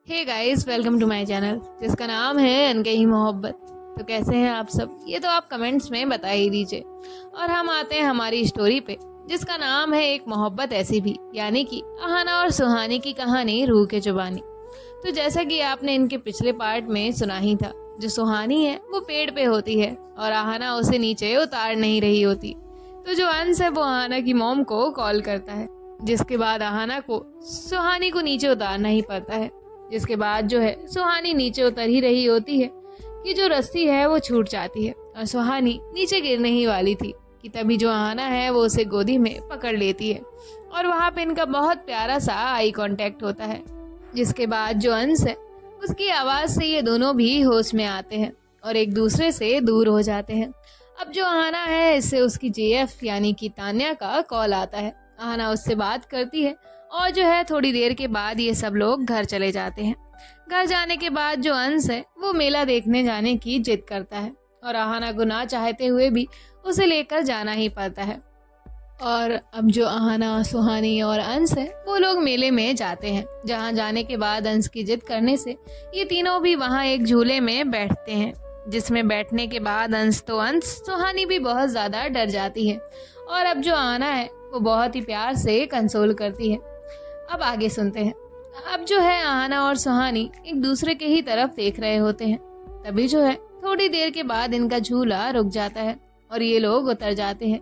Hey guys, welcome to my channel जिसका नाम है अनकही मोहब्बत। तो कैसे हैं आप सब? ये तो आप कमेंट्स में बता ही दीजिए। और हम आते हैं हमारी स्टोरी पे जिसका नाम है एक मोहब्बत ऐसी भी, यानी कि अहाना और सुहानी की कहानी रूह के जुबानी। तो जैसा कि आपने इनके पिछले पार्ट में सुना ही था, जो सुहानी है वो पेड़ पे होती है और अहाना उसे नीचे उतार नहीं रही होती। तो जो अंश है वो अहाना की मॉम को कॉल करता है, जिसके बाद अहाना को सुहानी को नीचे उतारना ही पड़ता है। जिसके बाद जो है सुहानी नीचे उतर ही रही होती है कि जो रस्सी है वो छूट जाती है और सुहानी नीचे गिरने ही वाली थी कि तभी जो अहाना है वो उसे गोदी में पकड़ लेती है और वहां पे इनका बहुत प्यारा सा आई कांटेक्ट होता है। जिसके बाद जो अंश है उसकी आवाज से ये दोनों भी होश में आते हैं और एक दूसरे से दूर हो जाते हैं। अब जो अहाना है इससे उसकी जेएफ यानी कि तान्या का कॉल आता है। अहाना उससे बात करती है और जो है थोड़ी देर के बाद ये सब लोग घर चले जाते हैं। घर जाने के बाद जो अंश है वो मेला देखने जाने की जिद करता है और अहाना को ना चाहते हुए भी उसे लेकर जाना ही पड़ता है। और अब जो अहाना, सुहानी और अंश है वो लोग मेले में जाते हैं, जहां जाने के बाद अंश की जिद करने से ये तीनों भी वहां एक झूले में बैठते हैं, जिसमें बैठने के बाद अंश तो अंश, सुहानी भी बहुत ज्यादा डर जाती है और अब जो अहाना है वो बहुत ही प्यार से कंसोल करती है। अब आगे सुनते हैं। अब जो है अहाना और सुहानी एक दूसरे के ही तरफ देख रहे होते हैं। तभी जो है थोड़ी देर के बाद इनका झूला रुक जाता है और ये लोग उतर जाते हैं।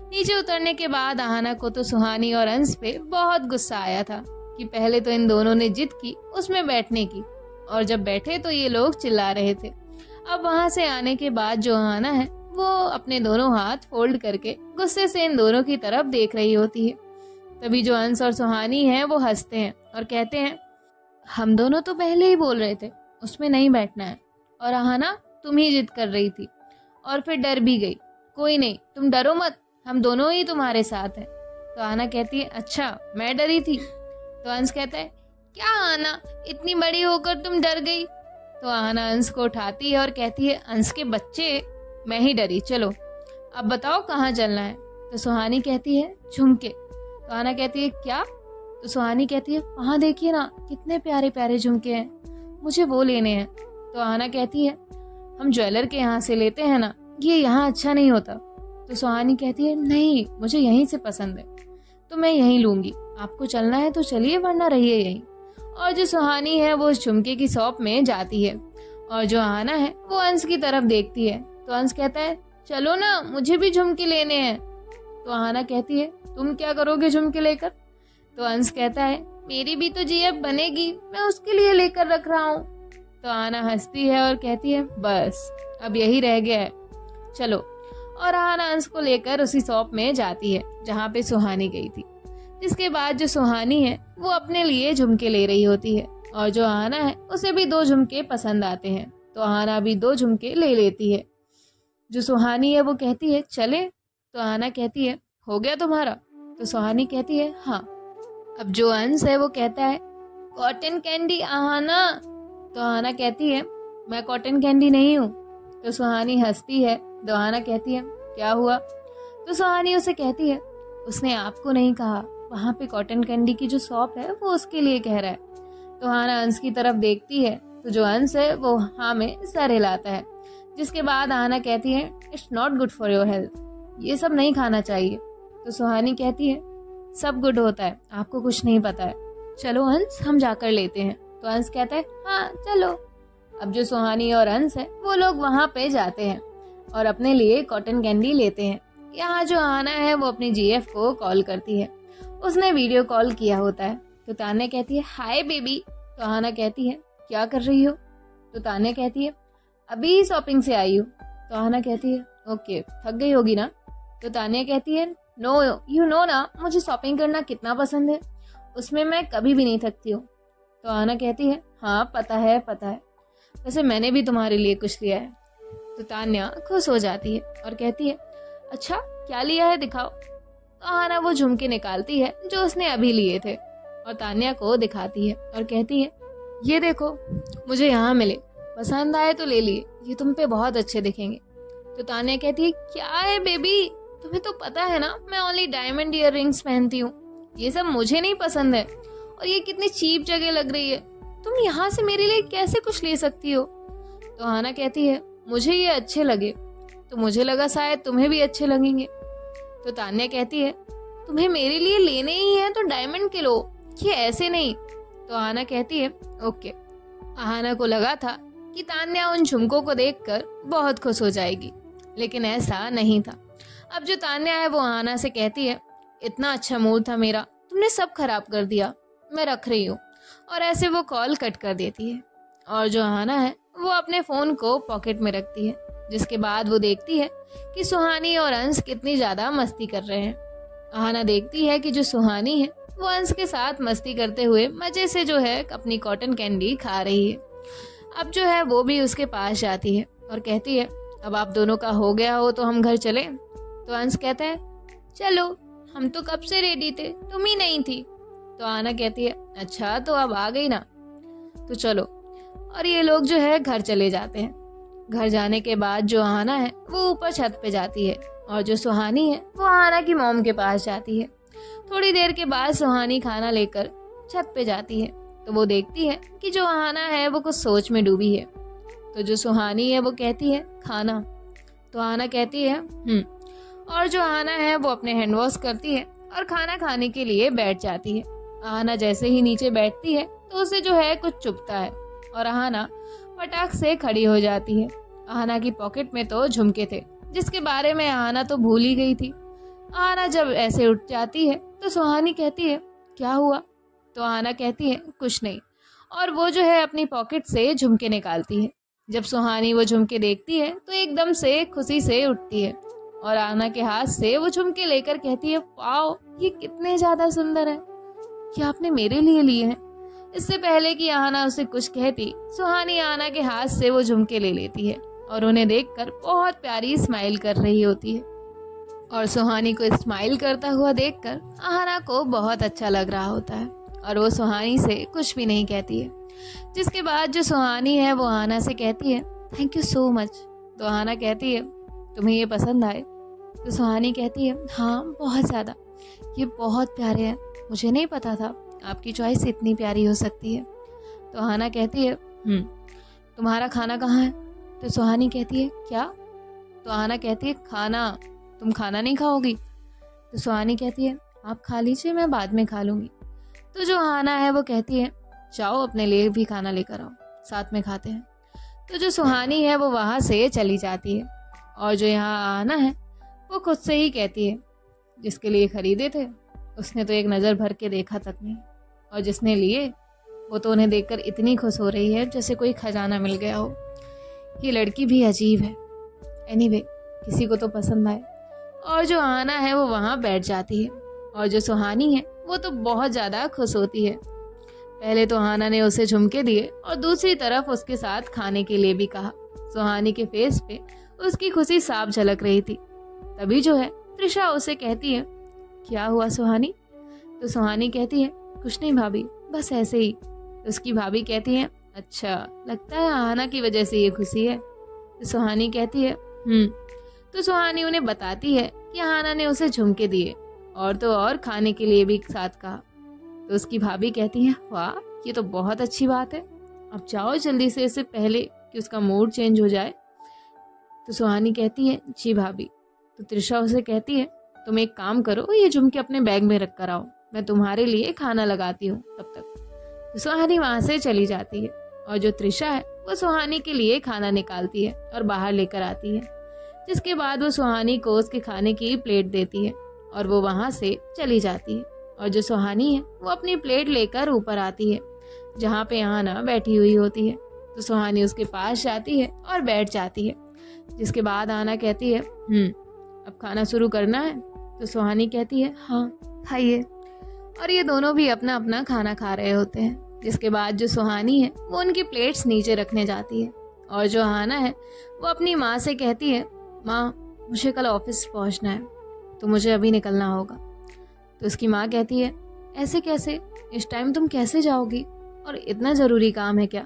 नीचे उतरने के बाद अहाना को तो सुहानी और अंश पे बहुत गुस्सा आया था कि पहले तो इन दोनों ने जिद की उसमें बैठने की और जब बैठे तो ये लोग चिल्ला रहे थे। अब वहां से आने के बाद जो अहाना है वो अपने दोनों हाथ फोल्ड करके गुस्से से इन दोनों की तरफ देख रही होती है। तभी जो अंश और सुहानी हैं वो हंसते हैं और कहते हैं, हम दोनों तो पहले ही बोल रहे थे उसमें नहीं बैठना है और अहाना तुम ही जिद कर रही थी और फिर डर भी गई। कोई नहीं, तुम डरो मत, हम दोनों ही तुम्हारे साथ हैं। तो अहाना कहती है, अच्छा मैं डरी थी? तो अंश कहता है, क्या अहाना इतनी बड़ी होकर तुम डर गई? तो अहाना अंश को उठाती है और कहती है, अंश के बच्चे, मैं ही डरी, चलो अब बताओ कहाँ चलना है? तो सुहानी कहती है, झुमके। तो अहाना कहती है, क्या? तो सुहानी कहती है, वहां देखिए ना कितने प्यारे प्यारे झुमके हैं, मुझे वो लेने हैं। तो अहाना कहती है, हम ज्वेलर के यहाँ से लेते हैं ना, ये यहाँ अच्छा नहीं होता। तो सुहानी कहती है, नहीं मुझे यहीं से पसंद है, तो मैं यहीं लूंगी, आपको चलना है तो चलिए वरना रहिए यहीं। और जो सुहानी है वो उस झुमके की शॉप में जाती है और जो अहाना है वो अंश की तरफ देखती है। तो अंश कहता है, चलो ना मुझे भी झुमके लेने हैं। तो अहाना कहती है, तुम क्या करोगे झुमके लेकर? तो अंश कहता है, मेरी भी तो जेएफ बनेगी, मैं उसके लिए लेकर रख रहा हूँ। तो अहाना हंसती है और कहती है, बस अब यही रह गया है, चलो। और अहाना अंश को लेकर उसी शॉप में जाती है जहाँ पे सुहानी गई थी। जिसके बाद जो सुहानी है वो अपने लिए झुमके ले रही होती है और जो अहाना है उसे भी 2 झुमके पसंद आते हैं, तो अहाना भी 2 झुमके ले लेती है। जो सुहानी है वो कहती है, चले? तो अहाना कहती है, हो गया तुम्हारा? तो सुहानी कहती है, हाँ। अब जो अंश है वो कहता है, कॉटन कैंडी अहाना। तो अहाना कहती है, मैं कॉटन कैंडी नहीं हूँ। तो सुहानी हंसती है। तो अहाना कहती है, क्या हुआ? तो सुहानी उसे कहती है, उसने आपको नहीं कहा, वहाँ पे कॉटन कैंडी की जो शॉप है वो उसके लिए कह रहा है। तो अहाना अंश की तरफ देखती है तो जो अंश है वो हाँ में सर हिलाता है। जिसके बाद अहाना कहती है, it's not good for your health, ये सब नहीं खाना चाहिए। तो सुहानी कहती है, सब गुड होता है, आपको कुछ नहीं पता है, चलो अंश हम जाकर लेते हैं। तो अंश कहता है, हाँ चलो। अब जो सुहानी और अंश है वो लोग वहां पे जाते हैं और अपने लिए कॉटन कैंडी लेते हैं। यहाँ जो अहाना है वो अपनी जीएफ को कॉल करती है, उसने वीडियो कॉल किया होता है। तो तान्या कहती है, हाय बेबी। तो अहाना कहती है, क्या कर रही हो? तो तान्या कहती है, अभी शॉपिंग से आई हूँ। तो अहाना कहती है, ओके थक गई होगी ना? तो तान्या कहती है, नो यू नो ना मुझे शॉपिंग करना कितना पसंद है, उसमें मैं कभी भी नहीं थकती हूँ। तो अहाना कहती है, हाँ पता है पता है, वैसे मैंने भी तुम्हारे लिए कुछ लिया है। तो तान्या खुश हो जाती है और कहती है, अच्छा क्या लिया है दिखाओ। तो अहाना वो झुमके निकालती है जो उसने अभी लिए थे और तान्या को दिखाती है और कहती है, ये देखो मुझे यहाँ मिले, पसंद आए तो ले लिए, ये तुम पे बहुत अच्छे दिखेंगे। तो तान्या कहती है, क्या है बेबी, तुम्हें तो पता है ना मैं ओनली डायमंड ईयर रिंग्स पहनती हूँ, ये सब मुझे नहीं पसंद है और ये कितनी चीप जगह लग रही है, तुम यहाँ से मेरे लिए कैसे कुछ ले सकती हो? तो आहाना कहती है, मुझे ये अच्छे लगे, तो मुझे लगा शायद तुम्हें भी अच्छे लगेंगे। तो तान्या कहती है, तुम्हें मेरे लिए लेने ही हैं तो डायमंड के लो, ये ऐसे नहीं। तो आहाना कहती है, ओके। आहाना को लगा था कि तान्या उन झुमकों को देखकर बहुत खुश हो जाएगी, लेकिन ऐसा नहीं था। अब जो तान्या है वो आहाना से कहती है, इतना अच्छा मूड था मेरा, तुमने सब खराब कर दिया, मैं रख रही हूँ। और ऐसे वो कॉल कट कर देती है। और जो आहाना है वो अपने फोन को पॉकेट में रखती है, जिसके बाद वो देखती है कि सुहानी और अंश कितनी ज्यादा मस्ती कर रहे हैं। आहाना देखती है कि जो सुहानी है वो अंश के साथ मस्ती करते हुए मजे से जो है अपनी कॉटन कैंडी खा रही है। अब जो है वो भी उसके पास जाती है और कहती है, अब आप दोनों का हो गया हो तो हम घर चले। तो अंश कहता है, चलो, हम तो कब से रेडी थे, तुम ही नहीं थी। तो आहाना कहती है, अच्छा तो अब आ गई ना, तो चलो। और ये लोग जो है घर चले जाते हैं। घर जाने के बाद जो आहाना है वो ऊपर छत पे जाती है और जो सुहानी है वो आहाना की मॉम के पास जाती है। थोड़ी देर के बाद सुहानी खाना लेकर छत पे जाती है तो वो देखती है कि जो आहाना है वो कुछ सोच में डूबी है। तो जो सुहानी है वो कहती है, खाना। तो आहाना कहती है और जो आहाना है वो अपने हैंड वॉश करती है और खाना खाने के लिए बैठ जाती है। आहाना जैसे ही नीचे बैठती है तो उसे जो है कुछ चुभता है और आहाना फटाक से खड़ी हो जाती है। आहाना की पॉकेट में तो झुमके थे, जिसके बारे में आहाना तो भूल ही गई थी। आहाना जब ऐसे उठ जाती है तो सुहानी कहती है, क्या हुआ? तो आहाना कहती है, कुछ नहीं। और वो जो है अपनी पॉकेट से झुमके निकालती है। जब सुहानी वो झुमके देखती है तो एकदम से खुशी से उठती है और आहाना के हाथ से वो झुमके लेकर कहती है, वाओ, ये कितने ज्यादा सुंदर है, क्या आपने मेरे लिए लिए हैं? इससे पहले कि आहाना उसे कुछ कहती, सुहानी आहाना के हाथ से वो झुमके ले लेती है और उन्हें देखकर बहुत प्यारी स्माइल कर रही होती है। और सुहानी को स्माइल करता हुआ देखकर आहाना को बहुत अच्छा लग रहा होता है और वो सुहानी से कुछ भी नहीं कहती है। जिसके बाद जो सुहानी है वो आहाना से कहती है, थैंक यू सो मच। तो आहाना कहती है, तुम्हें ये पसंद आए? तो सुहानी कहती है, हाँ बहुत ज़्यादा, ये बहुत प्यारे हैं, मुझे नहीं पता था आपकी चॉइस इतनी प्यारी हो सकती है। तो आहाना कहती है, तुम्हारा खाना कहाँ है? तो सुहानी कहती है, क्या? तो आहाना कहती है, खाना, तुम खाना नहीं खाओगी? तो सुहानी कहती है, आप खा लीजिए, मैं बाद में खा लूँगी। तो जो आहाना है वो कहती है, जाओ अपने लिए भी खाना लेकर आओ, साथ में खाते हैं। तो जो सुहानी है वो वहाँ से चली जाती है और जो यहाँ आहाना है वो खुद से ही कहती है, जिसके लिए खरीदे थे उसने तो एक नज़र भर के देखा तक नहीं, और जिसने लिए वो तो उन्हें देखकर इतनी खुश हो रही है जैसे कोई खजाना मिल गया हो। ये लड़की भी अजीब है। एनीवे, किसी को तो पसंद आए। और जो आहाना है वो वहाँ बैठ जाती है और जो सुहानी है वो तो बहुत ज़्यादा खुश होती है। पहले तो आहाना ने उसे झुमके दिए और दूसरी तरफ उसके साथ खाने के लिए भी कहा। सुहानी के फेस पे उसकी खुशी साफ झलक रही थी। तभी जो है त्रिशा उसे कहती है, क्या हुआ सुहानी? तो सुहानी कहती है, कुछ नहीं भाभी, बस ऐसे ही। तो उसकी भाभी कहती है, अच्छा, लगता है आहाना की वजह से ये खुशी है। तो सुहानी कहती है, तो सुहानी उन्हें बताती है कि आहाना ने उसे झुमके दिए और तो और खाने के लिए भी साथ कहा। तो उसकी भाभी कहती है, वाह, ये तो बहुत अच्छी बात है, अब जाओ जल्दी से, इससे पहले कि उसका मूड चेंज हो जाए। तो सुहानी कहती है, जी भाभी। तो त्रिशा उसे कहती है, तुम एक काम करो, ये झुमके अपने बैग में रख कर आओ, मैं तुम्हारे लिए खाना लगाती हूँ तब तक। तो सुहानी वहाँ से चली जाती है और जो त्रिशा है वो सुहानी के लिए खाना निकालती है और बाहर लेकर आती है। जिसके बाद वो सुहानी को उसके खाने की प्लेट देती है और वो वहाँ से चली जाती है। और जो सुहानी है वो अपनी प्लेट लेकर ऊपर आती है जहाँ पे आहाना बैठी हुई होती है। तो सुहानी उसके पास जाती है और बैठ जाती है। जिसके बाद आहाना कहती है, अब खाना शुरू करना है? तो सुहानी कहती है, हाँ खाइए। और ये दोनों भी अपना अपना खाना खा रहे होते हैं। जिसके बाद जो सुहानी है वो उनकी प्लेट्स नीचे रखने जाती है और जो आहाना है वो अपनी माँ से कहती है, माँ, मुझे कल ऑफिस पहुँचना है तो मुझे अभी निकलना होगा। तो उसकी माँ कहती है, ऐसे कैसे, इस टाइम तुम कैसे जाओगी, और इतना ज़रूरी काम है क्या?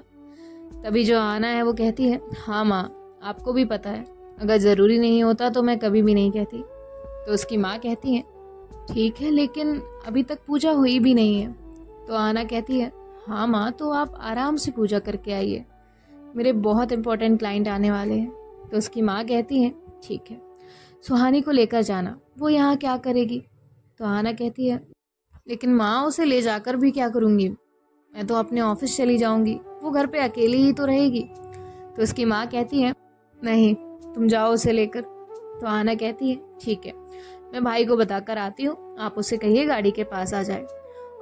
तभी जो आहाना है वो कहती है, हाँ माँ, आपको भी पता है, अगर ज़रूरी नहीं होता तो मैं कभी भी नहीं कहती। तो उसकी माँ कहती है, ठीक है, लेकिन अभी तक पूजा हुई भी नहीं है। तो आहाना कहती है, हाँ माँ, तो आप आराम से पूजा करके आइए, मेरे बहुत इंपॉर्टेंट क्लाइंट आने वाले हैं। तो उसकी माँ कहती है ठीक है, सुहानी को लेकर जाना, वो यहाँ क्या करेगी। तो आहना कहती है लेकिन माँ, उसे ले जाकर भी क्या करूँगी, मैं तो अपने ऑफिस चली जाऊँगी, वो घर पे अकेली ही तो रहेगी। तो उसकी माँ कहती है नहीं, तुम जाओ उसे लेकर। तो आहना कहती है ठीक है, मैं भाई को बताकर आती हूँ, आप उसे कहिए गाड़ी के पास आ जाए।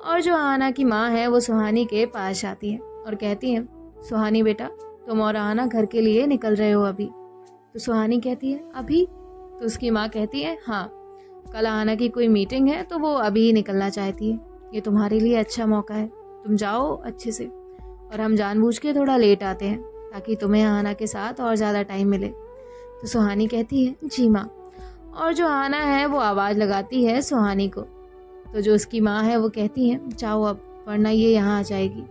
और जो आहना की माँ है वो सुहानी के पास आती है और कहती है सुहानी बेटा, तुम और आहना घर के लिए निकल रहे हो अभी। तो सुहानी कहती है अभी। तो उसकी माँ कहती है हाँ, कल आहना की कोई मीटिंग है तो वो अभी ही निकलना चाहती है, ये तुम्हारे लिए अच्छा मौका है, तुम जाओ अच्छे से, और हम जानबूझ के थोड़ा लेट आते हैं ताकि तुम्हें आहना के साथ और ज़्यादा टाइम मिले। तो सुहानी कहती है जी माँ। और जो आहना है वो आवाज़ लगाती है सुहानी को। तो जो उसकी माँ है वो कहती है जाओ अब, वरना ये यहाँ आ जाएगी।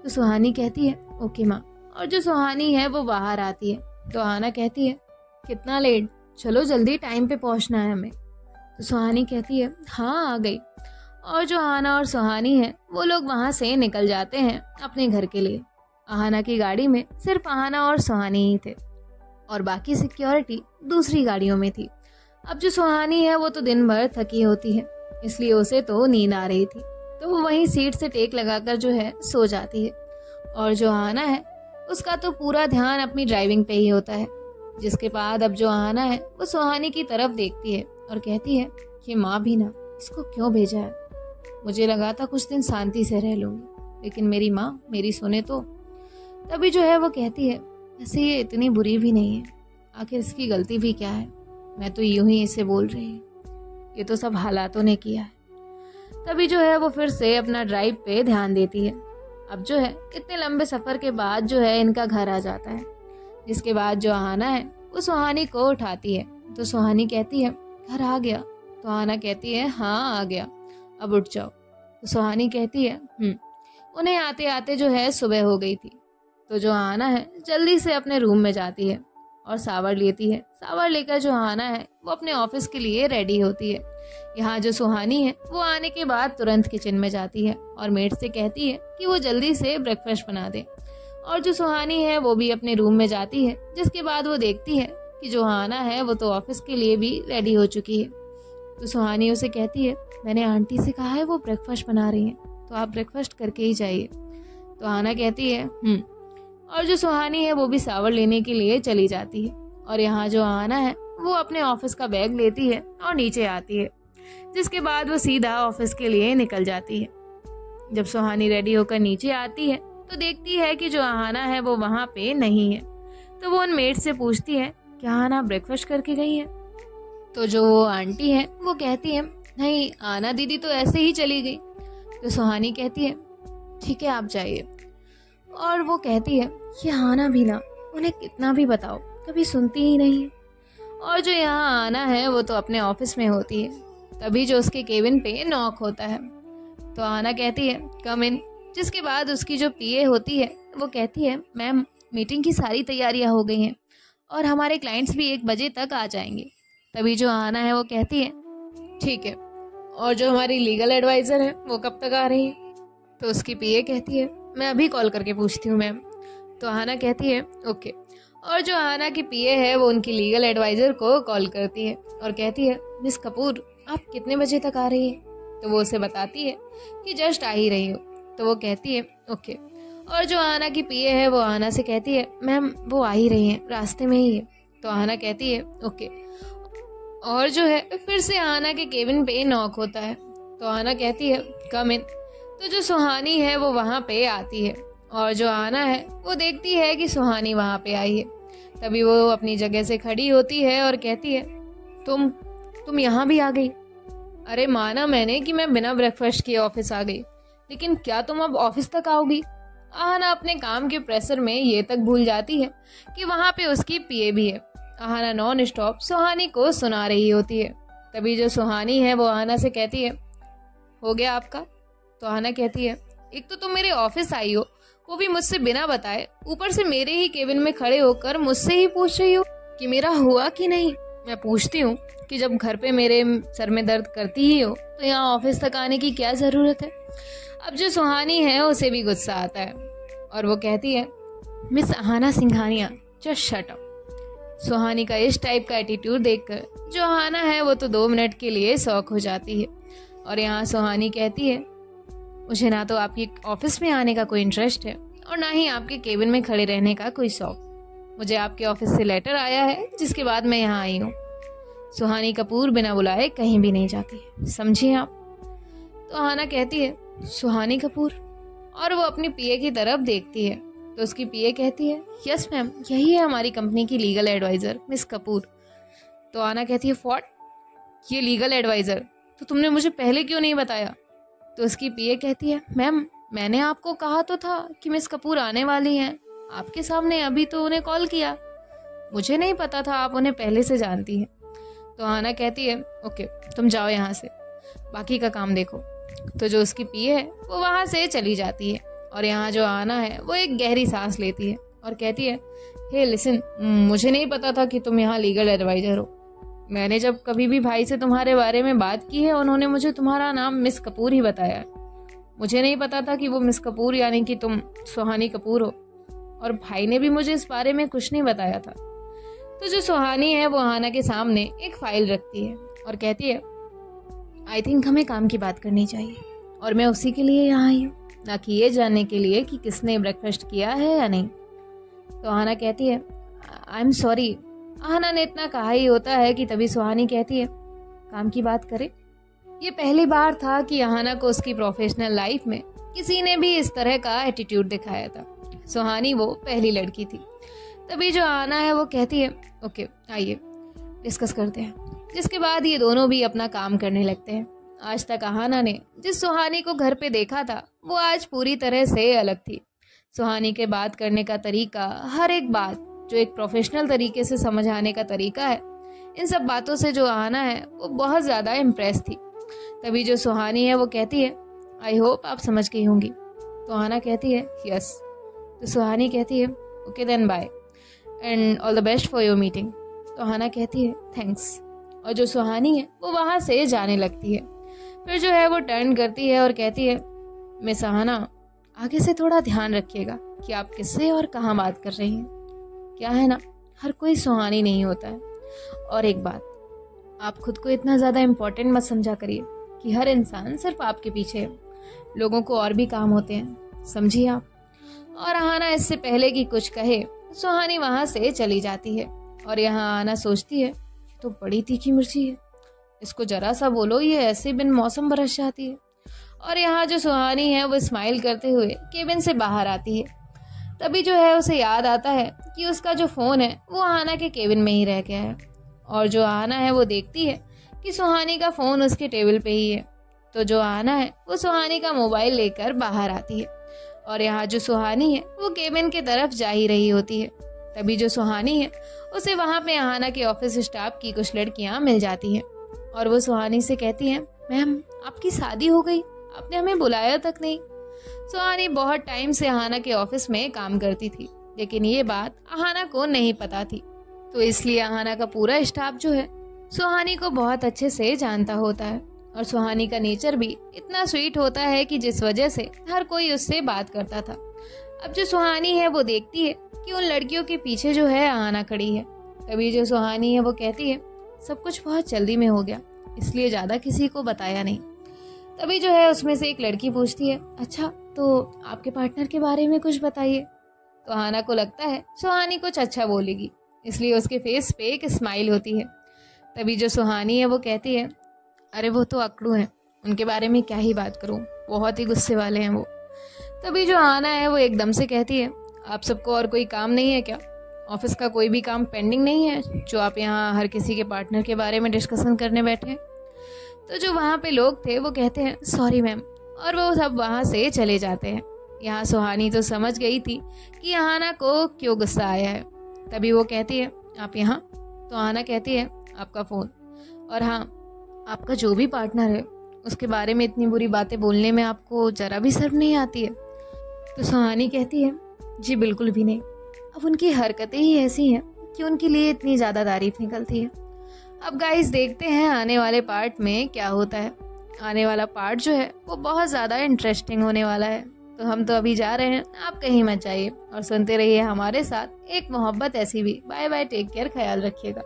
तो सुहानी कहती है ओके माँ। और जो सुहानी है वो बाहर आती है। तो आहना कहती है कितना लेट, चलो जल्दी, टाइम पे पहुँचना है हमें। तो सुहानी कहती है हाँ आ गई। और जो आहना और सुहानी है वो लोग वहाँ से निकल जाते हैं अपने घर के लिए। आहना की गाड़ी में सिर्फ आहना और सुहानी ही थे और बाकी सिक्योरिटी दूसरी गाड़ियों में थी। अब जो सुहानी है वो तो दिन भर थकी होती है, इसलिए उसे तो नींद आ रही थी, तो वो वहीं सीट से टेक लगाकर जो है सो जाती है। और जो आहना है उसका तो पूरा ध्यान अपनी ड्राइविंग पे ही होता है। जिसके बाद अब जो आहना है वो सुहानी की तरफ देखती है और कहती है कि माँ भी ना, इसको क्यों भेजा है, मुझे लगा था कुछ दिन शांति से रह लूंगी, लेकिन मेरी माँ मेरी सुने तो। तभी जो है वो कहती है ऐसे ये इतनी बुरी भी नहीं है, आखिर इसकी गलती भी क्या है, मैं तो यूं ही इसे बोल रही हूँ, ये तो सब हालातों ने किया है। तभी जो है वो फिर से अपना ड्राइव पे ध्यान देती है। अब जो है इतने लंबे सफर के बाद जो है इनका घर आ जाता है। जिसके बाद जो आहना है वो सुहानी को उठाती है। तो सुहानी कहती है घर आ गया। तो आहना कहती है हाँ आ गया, अब उठ जाओ। तो सुहानी कहती है उन्हें आते आते जो है सुबह हो गई थी। तो जो आहना है जल्दी से अपने रूम में जाती है और सावर लेती है। सावर लेकर जो आहना है वो अपने ऑफिस के लिए रेडी होती है। यहाँ जो सुहानी है वो आने के बाद तुरंत किचन में जाती है और मेड से कहती है कि वो जल्दी से ब्रेकफास्ट बना दे। और जो सुहानी है वो भी अपने रूम में जाती है। जिसके बाद वो देखती है कि जो आहना है वो तो ऑफिस के लिए भी रेडी हो चुकी है। तो सुहानी उसे कहती है मैंने आंटी से कहा है वो ब्रेकफास्ट बना रही हैं, तो आप ब्रेकफास्ट करके ही जाइए। तो आहना कहती है और जो सुहानी है वो भी सावर लेने के लिए चली जाती है। और यहाँ जो आहना है वो अपने ऑफिस का बैग लेती है और नीचे आती है। जिसके बाद वो सीधा ऑफिस के लिए निकल जाती है। जब सुहानी रेडी होकर नीचे आती है तो देखती है कि जो आहना है वो वहाँ पे नहीं है। तो वो उन मेड से पूछती है क्या आहना ब्रेकफास्ट करके गई है। तो जो वो आंटी है वो कहती है नहीं, आहना दीदी तो ऐसे ही चली गई। तो सुहानी कहती है ठीक है आप जाइए। और वो कहती है ये आहना भी ना, उन्हें कितना भी बताओ कभी सुनती ही नहीं है। और जो यहाँ आहना है वो तो अपने ऑफिस में होती है। तभी जो उसके केबिन पे नॉक होता है। तो आहना कहती है कम इन। जिसके बाद उसकी जो पीए होती है वो कहती है मैम मीटिंग की सारी तैयारियां हो गई हैं और हमारे क्लाइंट्स भी 1 बजे तक आ जाएंगे। तभी जो आहना है वो कहती है ठीक है, और जो हमारी लीगल एडवाइज़र है वो कब तक आ रही है। तो उसकी पीए कहती है मैं अभी कॉल करके पूछती हूँ मैम। तो आहना कहती है ओके। और जो आहना की पीए है वो उनकी लीगल एडवाइज़र को कॉल करती है और कहती है मिस कपूर आप कितने बजे तक आ रही हैं। तो वो उसे बताती है कि जस्ट आ ही रही हो। तो वो कहती है ओके। और जो आहना की पीए है वो आहना से कहती है मैम वो आ ही रही हैं, रास्ते में ही है। तो आहना कहती है ओके। और जो है फिर से आहना के केबिन पे नॉक होता है। तो आहना कहती है कम इन। तो जो सुहानी है वो वहाँ पे आती है और जो आहना है वो देखती है कि सुहानी वहाँ पे आई है। तभी वो अपनी जगह से खड़ी होती है और कहती है तुम यहाँ भी आ गई। अरे माना मैंने कि मैं बिना ब्रेकफास्ट किए ऑफिस आ गई, लेकिन क्या तुम अब ऑफिस तक आओगी। आहना अपने काम के प्रेशर में ये तक भूल जाती है कि वहाँ पे उसकी पीए भी है। आहना नॉन स्टॉप सुहानी को सुना रही होती है। तभी जो सुहानी है वो आहना से कहती है हो गया आपका। तो आहना कहती है एक तो तुम मेरे ऑफिस आई हो, वो भी मुझसे बिना बताए, ऊपर से मेरे ही केबिन में खड़े होकर मुझसे ही पूछ रही हो कि मेरा हुआ कि नहीं। मैं पूछती हूँ कि जब घर पे मेरे सर में दर्द करती ही हो तो यहाँ ऑफिस तक आने की क्या ज़रूरत है। अब जो सुहानी है उसे भी गुस्सा आता है और वो कहती है, miss Ahana Singhania, just shut up. Suhani का इस टाइप का एटीट्यूड देखकर जो अहाना है वो तो 2 मिनट के लिए शॉक हो जाती है। और यहाँ सुहानी कहती है, मुझे ना तो आपके ऑफिस में आने का कोई इंटरेस्ट है और ना ही आपके केबिन में खड़े रहने का कोई शौक। मुझे आपके ऑफिस से लेटर आया है जिसके बाद मैं यहाँ आई हूँ। सुहानी कपूर बिना बुलाए कहीं भी नहीं जाती, समझिए आप। तो अहाना कहती है, सुहानी कपूर, और वो अपनी पीए की तरफ देखती है तो उसकी पीए कहती है, यस मैम, यही है हमारी कंपनी की लीगल एडवाइज़र मिस कपूर। तो अहाना कहती है, व्हाट, ये लीगल एडवाइज़र, तो तुमने मुझे पहले क्यों नहीं बताया। तो उसकी पीए कहती है, मैम मैंने आपको कहा तो था कि मिस कपूर आने वाली हैं, आपके सामने अभी तो उन्हें कॉल किया, मुझे नहीं पता था आप उन्हें पहले से जानती हैं। तो अहाना कहती है, ओके तुम जाओ यहाँ से, बाकी का काम देखो। तो जो उसकी पीए है वो वहाँ से चली जाती है और यहाँ जो अहाना है वो एक गहरी सांस लेती है और कहती है, हे लिसन, मुझे नहीं पता था कि तुम यहाँ लीगल एडवाइज़र हो। मैंने जब कभी भी भाई से तुम्हारे बारे में बात की है उन्होंने मुझे तुम्हारा नाम मिस कपूर ही बताया है। मुझे नहीं पता था कि वो मिस कपूर यानी कि तुम सुहानी कपूर हो, और भाई ने भी मुझे इस बारे में कुछ नहीं बताया था। तो जो सुहानी है वो अहाना के सामने एक फाइल रखती है और कहती है, आई थिंक हमें काम की बात करनी चाहिए और मैं उसी के लिए यहाँ आई हूँ, ना कि ये जानने के लिए कि किसने ब्रेकफास्ट किया है या नहीं। तो अहाना कहती है, आई एम सॉरी। अहाना ने इतना कहा ही होता है कि तभी सुहानी कहती है, काम की बात करें। ये पहली बार था कि अहाना को उसकी प्रोफेशनल लाइफ में किसी ने भी इस तरह का एटीट्यूड दिखाया था। सुहानी वो पहली लड़की थी। तभी जो अहाना है वो कहती है, ओके आइए डिस्कस करते हैं। जिसके बाद ये दोनों भी अपना काम करने लगते हैं। आज तक अहाना ने जिस सुहानी को घर पे देखा था वो आज पूरी तरह से अलग थी। सुहानी के बात करने का तरीका, हर एक बात जो एक प्रोफेशनल तरीके से समझाने का तरीका है, इन सब बातों से जो अहाना है वो बहुत ज़्यादा इम्प्रेस थी। तभी जो सुहानी है वो कहती है, आई होप आप समझ गई होंगी। तो अहाना कहती है, यस। तो सुहानी कहती है, okay then bye and all the best for your meeting. तो अहाना कहती है, थैंक्स। और जो सुहानी है वो वहाँ से जाने लगती है। फिर जो है वो टर्न करती है और कहती है, मिस अहाना, आगे से थोड़ा ध्यान रखिएगा कि आप किससे और कहाँ बात कर रही हैं। क्या है ना, हर कोई सुहानी नहीं होता है। और एक बात, आप खुद को इतना ज़्यादा इम्पोर्टेंट मत समझा करिए कि हर इंसान सिर्फ आपके पीछे है। लोगों को और भी काम होते हैं, समझिए आप। और अहाना इससे पहले कि कुछ कहे सुहानी वहाँ से चली जाती है। और यहाँ अहाना सोचती है, ये तो बड़ी तीखी मिर्ची है, इसको जरा सा बोलो ये ऐसे बिन मौसम बरस जाती है। और यहाँ जो सुहानी है वो स्माइल करते हुए केबिन से बाहर आती है। तभी जो है उसे याद आता है कि उसका जो फ़ोन है वो अहाना के केबिन में ही रह गया है। और जो अहाना है वो देखती है कि सुहानी का फ़ोन उसके टेबल पे ही है। तो जो अहाना है वो सुहानी का मोबाइल लेकर बाहर आती है। और यहाँ जो सुहानी है वो केबिन की तरफ जा ही रही होती है। तभी जो सुहानी है उसे वहाँ पे अहाना के ऑफिस स्टाफ की कुछ लड़कियाँ मिल जाती हैं और वो सुहानी से कहती हैं, मैम आपकी शादी हो गई, आपने हमें बुलाया तक नहीं। सुहानी बहुत टाइम से अहाना के ऑफिस में काम करती थी, लेकिन ये बात अहाना को नहीं पता थी। तो इसलिए अहाना का पूरा स्टाफ जो है सुहानी को बहुत अच्छे से जानता होता है। और सुहानी का नेचर भी इतना स्वीट होता है कि जिस वजह से हर कोई उससे बात करता था। अब जो सुहानी है वो देखती है कि उन लड़कियों के पीछे जो है अहाना खड़ी है। तभी जो सुहानी है वो कहती है, सब कुछ बहुत जल्दी में हो गया, इसलिए ज़्यादा किसी को बताया नहीं। तभी जो है उसमें से एक लड़की पूछती है, अच्छा तो आपके पार्टनर के बारे में कुछ बताइए। तो अहाना को लगता है सुहानी कुछ अच्छा बोलेगी, इसलिए उसके फेस पे एक स्माइल होती है। तभी जो सुहानी है वो कहती है, अरे वो तो अकड़ू हैं, उनके बारे में क्या ही बात करूं, बहुत ही गुस्से वाले हैं वो। तभी जो अहाना है वो एकदम से कहती है, आप सबको और कोई काम नहीं है क्या? ऑफिस का कोई भी काम पेंडिंग नहीं है जो आप यहाँ हर किसी के पार्टनर के बारे में डिस्कशन करने बैठे हैं? तो जो वहाँ पे लोग थे वो कहते हैं, सॉरी मैम, और वो सब वहाँ से चले जाते हैं। यहाँ सुहानी तो समझ गई थी कि अहाना को क्यों गुस्सा आया है। तभी वो कहती है, आप यहाँ? तो अहाना कहती है, आपका फ़ोन, और हाँ, आपका जो भी पार्टनर है उसके बारे में इतनी बुरी बातें बोलने में आपको ज़रा भी शर्म नहीं आती है? तो सुहानी कहती है, जी बिल्कुल भी नहीं। अब उनकी हरकतें ही ऐसी हैं कि उनके लिए इतनी ज़्यादा तारीफ निकलती है। अब गाइस देखते हैं आने वाले पार्ट में क्या होता है। आने वाला पार्ट जो है वो बहुत ज़्यादा इंटरेस्टिंग होने वाला है। तो हम तो अभी जा रहे हैं, आप कहीं मत जाइए और सुनते रहिए हमारे साथ एक मोहब्बत ऐसी भी। बाय बाय, टेक केयर, ख्याल रखिएगा।